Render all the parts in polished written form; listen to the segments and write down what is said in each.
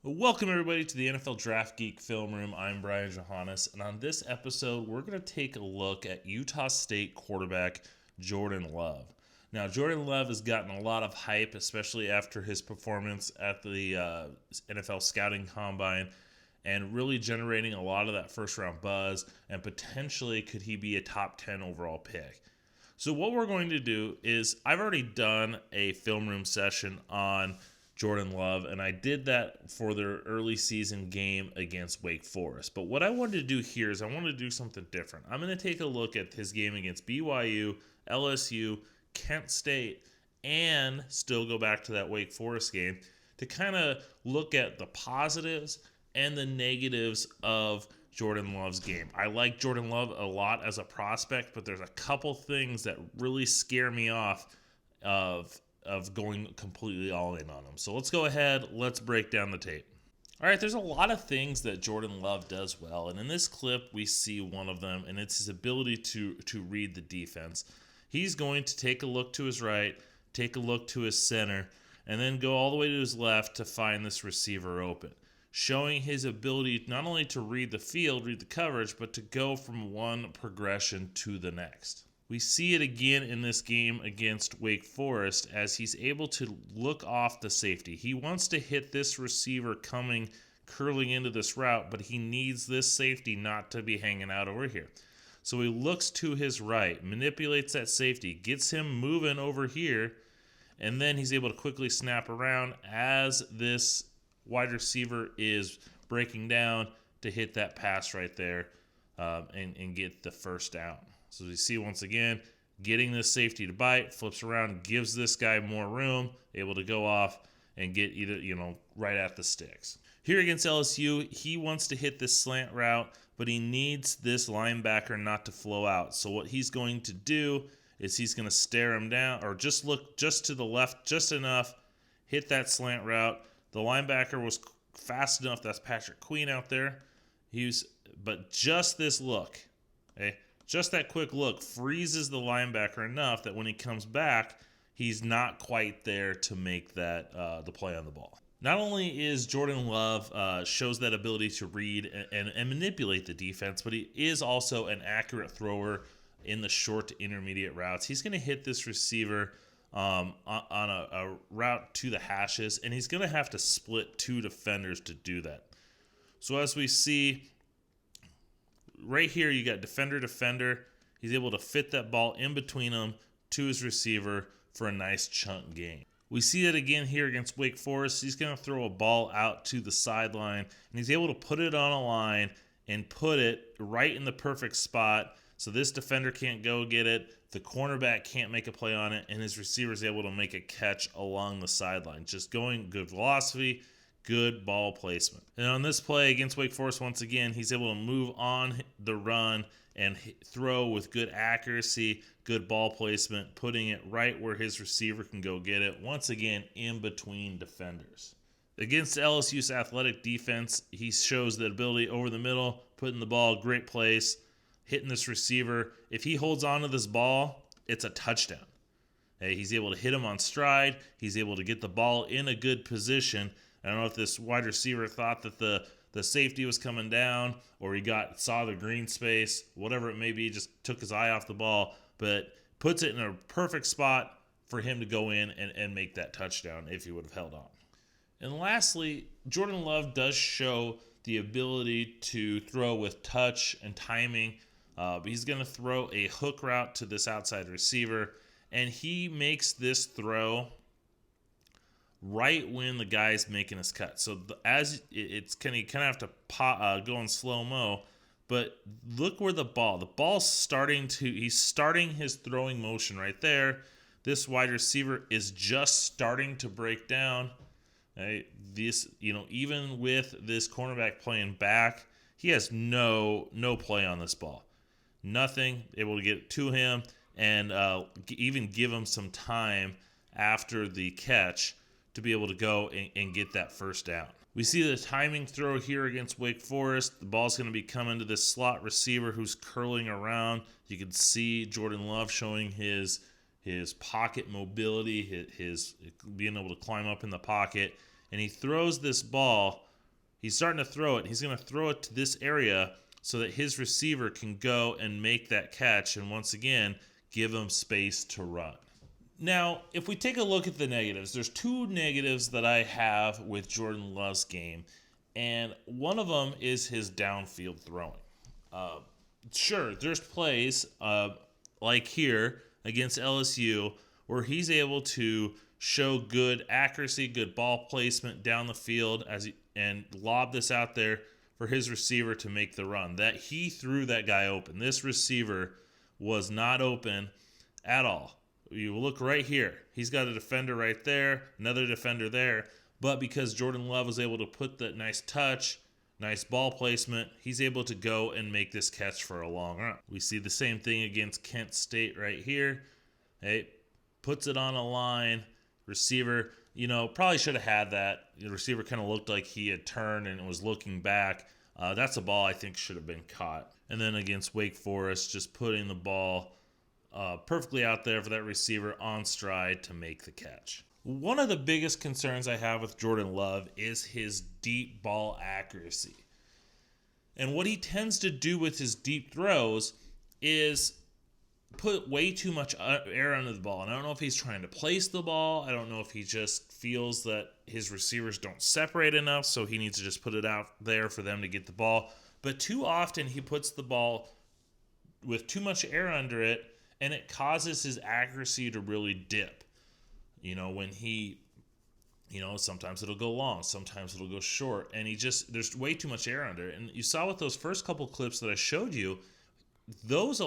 Welcome everybody to the NFL Draft Geek Film Room. I'm Brian Johannes, and on this episode, we're going to take a look at Utah State quarterback Jordan Love. Now, Jordan Love has gotten a lot of hype, especially after his performance at the NFL Scouting Combine, and really generating a lot of that first-round buzz, and potentially could he be a top 10 overall pick. So what we're going to do is, I've already done a film room session on Jordan Love, and I did that for their early season game against Wake Forest. But what I wanted to do here is I wanted to do something different. I'm going to take a look at his game against BYU, LSU, Kent State, and still go back to that Wake Forest game to kind of look at the positives and the negatives of Jordan Love's game. I like Jordan Love a lot as a prospect, but there's a couple things that really scare me off of going completely all in on him. So let's go ahead, let's break down the tape. All right, there's a lot of things that Jordan Love does well, and in this clip we see one of them, and it's his ability to read the defense. He's going to take a look to his right, take a look to his center, and then go all the way to his left to find this receiver open, showing his ability not only to read the field, read the coverage, but to go from one progression to the next. We see it again in this game against Wake Forest as he's able to look off the safety. He wants to hit this receiver curling into this route, but he needs this safety not to be hanging out over here. So he looks to his right, manipulates that safety, gets him moving over here, and then he's able to quickly snap around as this wide receiver is breaking down to hit that pass right there and get the first down. So you see once again, getting this safety to bite, flips around, gives this guy more room, able to go off and get either, right at the sticks. Here against LSU, he wants to hit this slant route, but he needs this linebacker not to flow out. So what he's going to do is he's going to stare him down or just look just to the left just enough, hit that slant route. The linebacker was fast enough. That's Patrick Queen out there. But just this look, okay? Just that quick look freezes the linebacker enough that when he comes back, he's not quite there to make that the play on the ball. Not only is Jordan Love shows that ability to read and manipulate the defense, but he is also an accurate thrower in the short to intermediate routes. He's going to hit this receiver on a route to the hashes, and he's going to have to split two defenders to do that. So as we see right here, you got defender. He's able to fit that ball in between them to his receiver for a nice chunk gain. We see it again here against Wake Forest. He's going to throw a ball out to the sideline, and he's able to put it on a line and put it right in the perfect spot so this defender can't go get it, the cornerback can't make a play on it, and his receiver is able to make a catch along the sideline. Just going good velocity, good ball placement. And on this play against Wake Forest, once again, he's able to move on the run and throw with good accuracy, good ball placement, putting it right where his receiver can go get it, once again, in between defenders. Against LSU's athletic defense, he shows that ability over the middle, putting the ball great place, hitting this receiver. If he holds on to this ball, it's a touchdown. Hey, he's able to hit him on stride. He's able to get the ball in a good position. I don't know if this wide receiver thought that the safety was coming down or he saw the green space, whatever it may be, just took his eye off the ball, but puts it in a perfect spot for him to go in and make that touchdown if he would have held on. And lastly, Jordan Love does show the ability to throw with touch and timing. He's going to throw a hook route to this outside receiver, and he makes this throw right when the guy's making his cut. So as it's kind of have to go in slow-mo, but look where the ball's he's starting his throwing motion right there. This wide receiver is just starting to break down. Right? Even with this cornerback playing back, he has no play on this ball. Nothing able to get it to him and even give him some time after the catch to be able to go and get that first down. We see the timing throw here against Wake Forest. The ball's going to be coming to this slot receiver who's curling around. You can see Jordan Love showing his his pocket mobility, his being able to climb up in the pocket. And he throws this ball. He's starting to throw it. He's going to throw it to this area so that his receiver can go and make that catch. And once again, give him space to run. Now, if we take a look at the negatives, there's two negatives that I have with Jordan Love's game. And one of them is his downfield throwing. Sure, there's plays like here against LSU where he's able to show good accuracy, good ball placement down the field and lob this out there for his receiver to make the run. That he threw that guy open. This receiver was not open at all. You look right here. He's got a defender right there, another defender there. But because Jordan Love was able to put that nice touch, nice ball placement, he's able to go and make this catch for a long run. We see the same thing against Kent State right here. Hey, puts it on a line. Receiver, probably should have had that. The receiver kind of looked like he had turned and was looking back. That's a ball I think should have been caught. And then against Wake Forest, just putting the ball perfectly out there for that receiver on stride to make the catch. One of the biggest concerns I have with Jordan Love is his deep ball accuracy. And what he tends to do with his deep throws is put way too much air under the ball. And I don't know if he's trying to place the ball. I don't know if he just feels that his receivers don't separate enough, so he needs to just put it out there for them to get the ball. But too often he puts the ball with too much air under it, and it causes his accuracy to really dip. When he, sometimes it'll go long, sometimes it'll go short, and there's way too much air under it. And you saw with those first couple clips that I showed you, those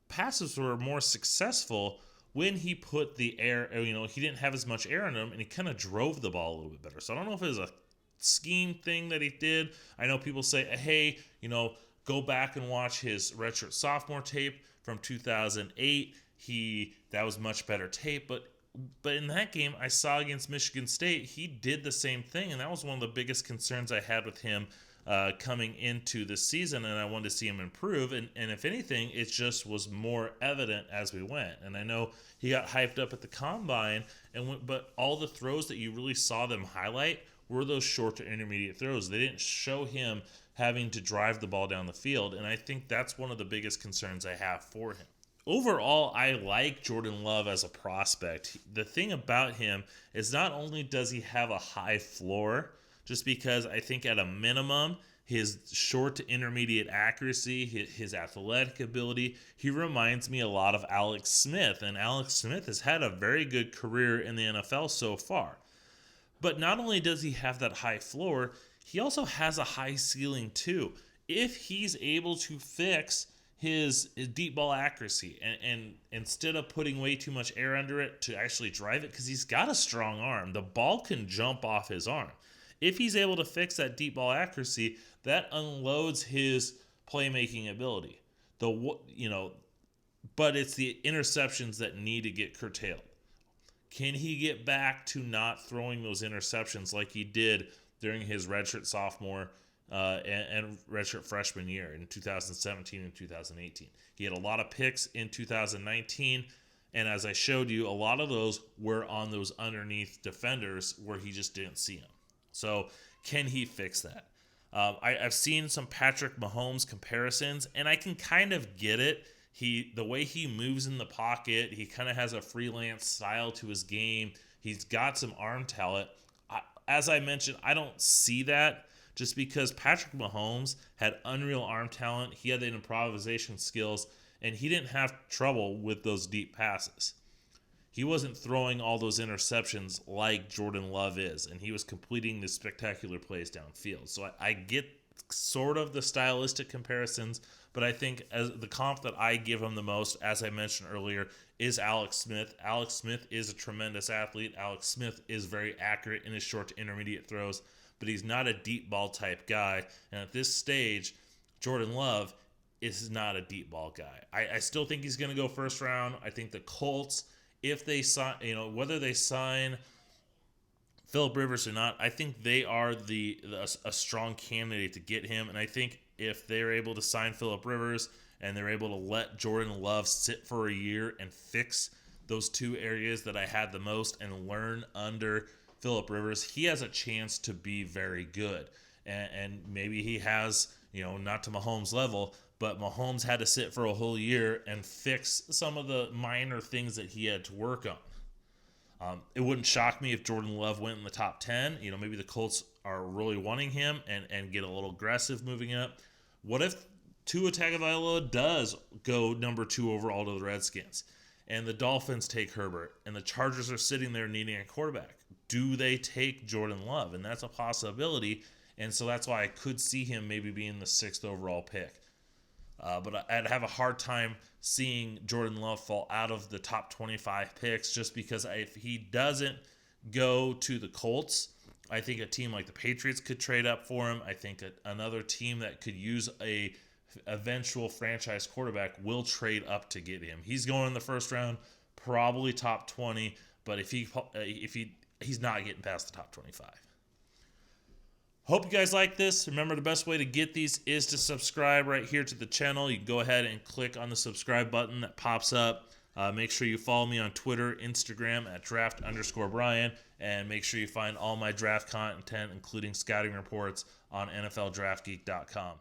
passes were more successful when he put the air, he didn't have as much air in him, and he kind of drove the ball a little bit better. So I don't know if it was a scheme thing that he did. I know people say, hey, go back and watch his redshirt sophomore tape from 2008. That was much better tape, but in that game I saw against Michigan State, he did the same thing, and that was one of the biggest concerns I had with him coming into the season, and I wanted to see him improve, and if anything, it just was more evident as we went. And I know he got hyped up at the combine, but all the throws that you really saw them highlight were those short to intermediate throws. They didn't show him having to drive the ball down the field, and I think that's one of the biggest concerns I have for him. Overall, I like Jordan Love as a prospect. The thing about him is not only does he have a high floor, just because I think at a minimum, his short to intermediate accuracy, his athletic ability, he reminds me a lot of Alex Smith. And Alex Smith has had a very good career in the NFL so far. But not only does he have that high floor, he also has a high ceiling too. If he's able to fix his deep ball accuracy and instead of putting way too much air under it to actually drive it, because he's got a strong arm, the ball can jump off his arm. If he's able to fix that deep ball accuracy, that unloads his playmaking ability. But it's the interceptions that need to get curtailed. Can he get back to not throwing those interceptions like he did during his redshirt sophomore and redshirt freshman year in 2017 and 2018? He had a lot of picks in 2019, and as I showed you, a lot of those were on those underneath defenders where he just didn't see them. So can he fix that? I've seen some Patrick Mahomes comparisons, and I can kind of get it. The way he moves in the pocket, he kind of has a freelance style to his game. He's got some arm talent. As I mentioned, I don't see that just because Patrick Mahomes had unreal arm talent. He had the improvisation skills, and he didn't have trouble with those deep passes. He wasn't throwing all those interceptions like Jordan Love is, and he was completing the spectacular plays downfield. So I get sort of the stylistic comparisons, but I think as the comp that I give him the most, as I mentioned earlier, is Alex Smith. Alex Smith is a tremendous athlete. Alex Smith is very accurate in his short to intermediate throws, but he's not a deep ball type guy. And at this stage, Jordan Love is not a deep ball guy. I still think he's going to go first round. I think the Colts, if they sign, whether they sign Phillip Rivers or not, I think they are a strong candidate to get him. And I think if they're able to sign Phillip Rivers and they're able to let Jordan Love sit for a year and fix those two areas that I had the most and learn under Phillip Rivers, he has a chance to be very good. And maybe he has, not to Mahomes' level, but Mahomes had to sit for a whole year and fix some of the minor things that he had to work on. It wouldn't shock me if Jordan Love went in the top 10. Maybe the Colts are really wanting him and get a little aggressive moving up. What if Tua Tagovailoa does go number 2 overall to the Redskins, and the Dolphins take Herbert, and the Chargers are sitting there needing a quarterback? Do they take Jordan Love? And that's a possibility, and so that's why I could see him maybe being the 6th overall pick. But I'd have a hard time seeing Jordan Love fall out of the top 25 picks, just because if he doesn't go to the Colts, I think a team like the Patriots could trade up for him. I think another team that could use a eventual franchise quarterback will trade up to get him. He's going in the first round, probably top 20, but if he's not getting past the top 25. Hope you guys like this. Remember, the best way to get these is to subscribe right here to the channel. You can go ahead and click on the subscribe button that pops up. Make sure you follow me on Twitter, Instagram at draft_Brian, and make sure you find all my draft content, including scouting reports, on NFLDraftGeek.com.